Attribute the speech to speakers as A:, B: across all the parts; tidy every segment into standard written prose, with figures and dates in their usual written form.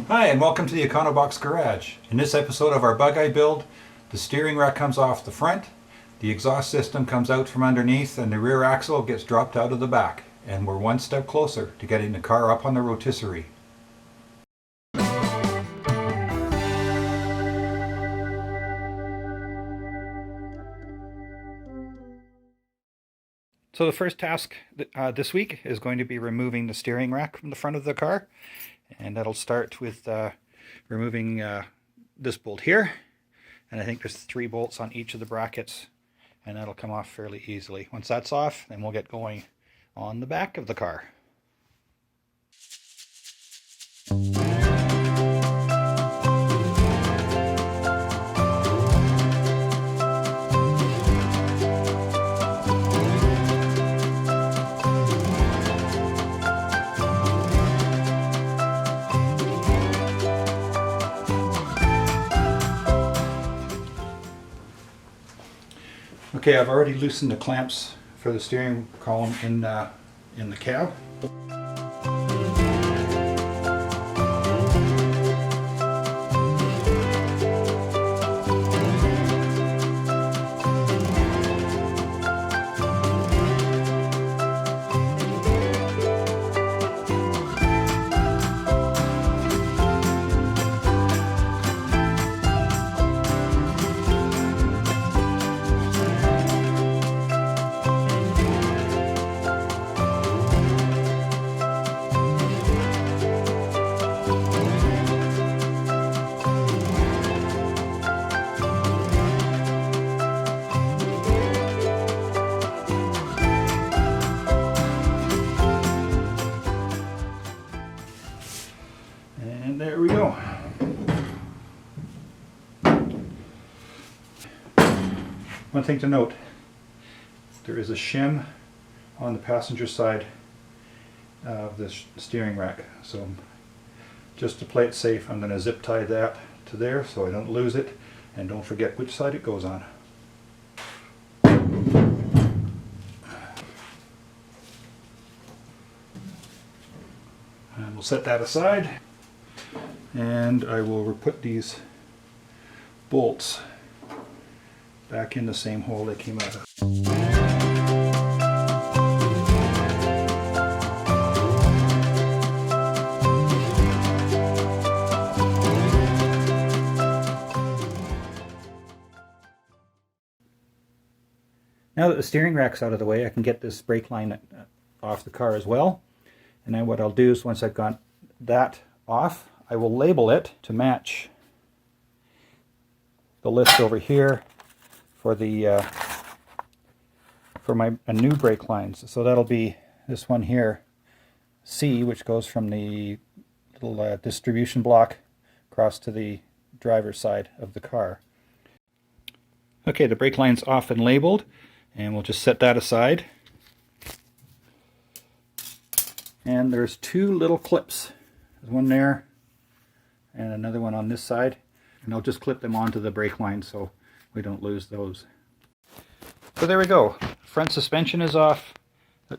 A: Hi, and welcome to the Econobox garage. In this episode of our Bugeye Build, the steering rack comes off the front, the exhaust system comes out from underneath, and the rear axle gets dropped out of the back. And we're one step closer to getting the car up on the rotisserie. So the first task this week is going to be removing the steering rack from the front of the car. And that'll start with removing this bolt here. And I think there's 3 bolts on each of the brackets. And that'll come off fairly easily. Once that's off, then we'll get going on the back of the car. Okay, I've already loosened the clamps for the steering column in the cab. And there we go. One thing to note, there is a shim on the passenger side of the steering rack. So just to play it safe, I'm going to zip tie that to there so I don't lose it, and don't forget which side it goes on. And we'll set that aside. And I will put these bolts back in the same hole they came out of. Now that the steering rack's out of the way, I can get this brake line off the car as well. And then what I'll do is, once I've got that off, I will label it to match the list over here for the for my new brake lines. So that'll be this one here, C, which goes from the little distribution block across to the driver's side of the car. Okay, the brake line's off and labeled, and we'll just set that aside. And there's 2 little clips. There's one there and another one on this side, and I'll just clip them onto the brake line so we don't lose those. So there we go. Front suspension is off,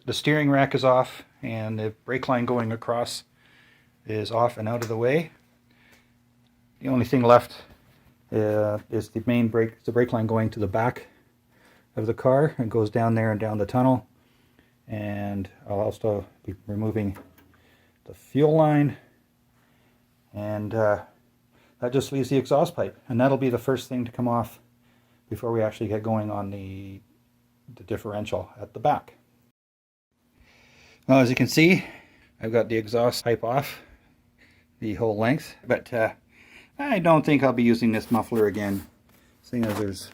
A: the steering rack is off, and the brake line going across is off and out of the way. The only thing left is the main brake, the brake line going to the back of the car. It goes down there and down the tunnel. And I'll also be removing the fuel line, and that just leaves the exhaust pipe, and that'll be the first thing to come off before we actually get going on the differential at the back. Well, as you can see, I've got the exhaust pipe off the whole length, but I don't think I'll be using this muffler again, seeing as there's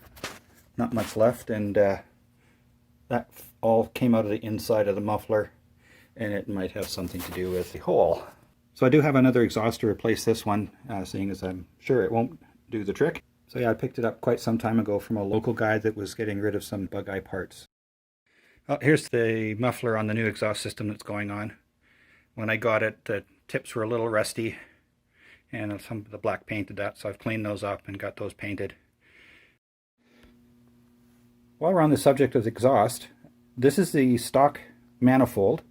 A: not much left, and that all came out of the inside of the muffler, and it might have something to do with the hole. So I do have another exhaust to replace this one, seeing as I'm sure it won't do the trick. So yeah, I picked it up quite some time ago from a local guy that was getting rid of some Bugeye parts. Well, here's the muffler on the new exhaust system that's going on. When I got it, the tips were a little rusty, and some of the black painted that, so I've cleaned those up and got those painted. While we're on the subject of exhaust, this is the stock manifold,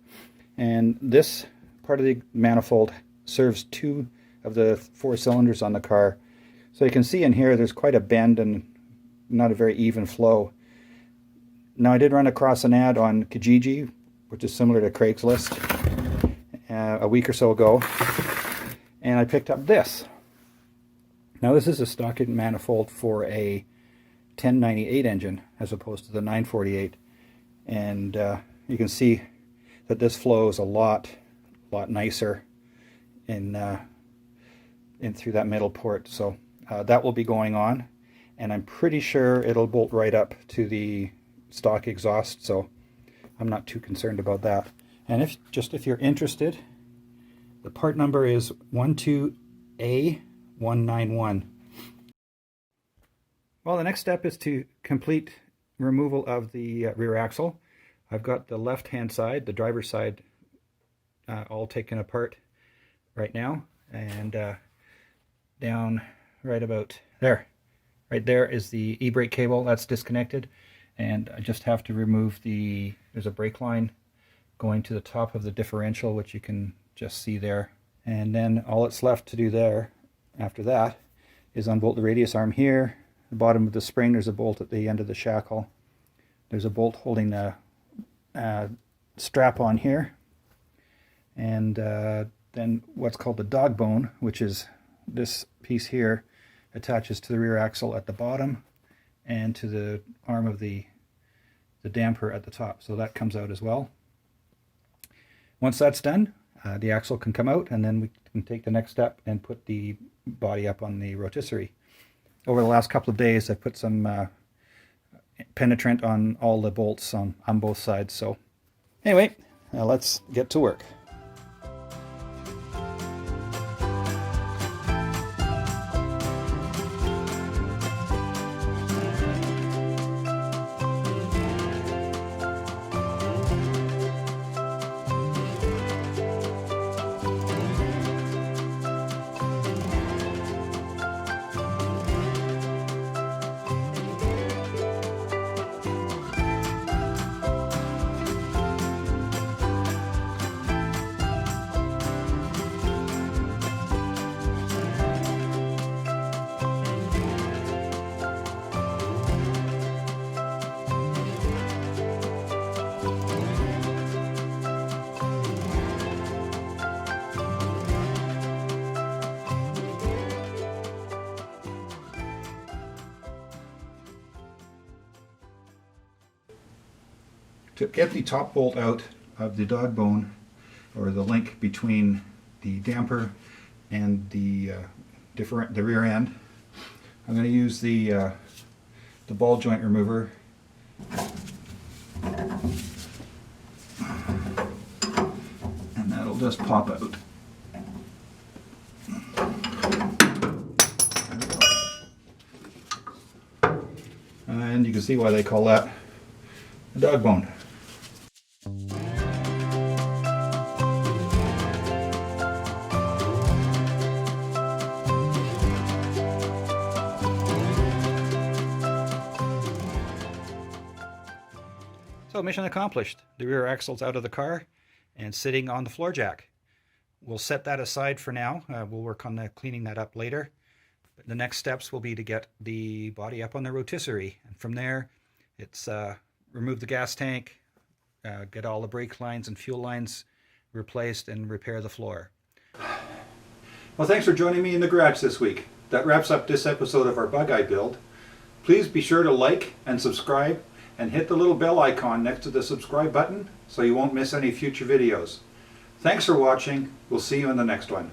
A: and this part of the manifold serves two of the 4 cylinders on the car. So you can see in here there's quite a bend and not a very even flow. Now I did run across an ad on Kijiji, which is similar to Craigslist, a week or so ago, and I picked up this. Now this is a stock manifold for a 1098 engine as opposed to the 948, and you can see that this flows a lot nicer in through that middle port. So that will be going on, and I'm pretty sure it'll bolt right up to the stock exhaust, so I'm not too concerned about that. And if you're interested, the part number is 12A191. Well, the next step is to complete removal of the rear axle. I've got the left hand side, the driver's side, all taken apart right now, and down right about there. Right there is the e-brake cable that's disconnected, and I just have to remove there's a brake line going to the top of the differential, which you can just see there. And then all that's left to do there after that is unbolt the radius arm here. The bottom of the spring, there's a bolt at the end of the shackle. There's a bolt holding the strap on here. And then what's called the dog bone, which is this piece here, attaches to the rear axle at the bottom and to the arm of the damper at the top. So that comes out as well. Once that's done, the axle can come out, and then we can take the next step and put the body up on the rotisserie. Over the last couple of days, I put some penetrant on all the bolts on both sides. So anyway, let's get to work. To get the top bolt out of the dog bone, or the link between the damper and the rear end, I'm going to use the ball joint remover. And that'll just pop out. And you can see why they call that a dog bone. So mission accomplished. The rear axle's out of the car and sitting on the floor jack. We'll set that aside for now. We'll work on cleaning that up later. But the next steps will be to get the body up on the rotisserie. And from there, it's remove the gas tank, get all the brake lines and fuel lines replaced, and repair the floor. Well, thanks for joining me in the garage this week. That wraps up this episode of our Bugeye Build. Please be sure to like and subscribe, and hit the little bell icon next to the subscribe button so you won't miss any future videos. Thanks for watching. We'll see you in the next one.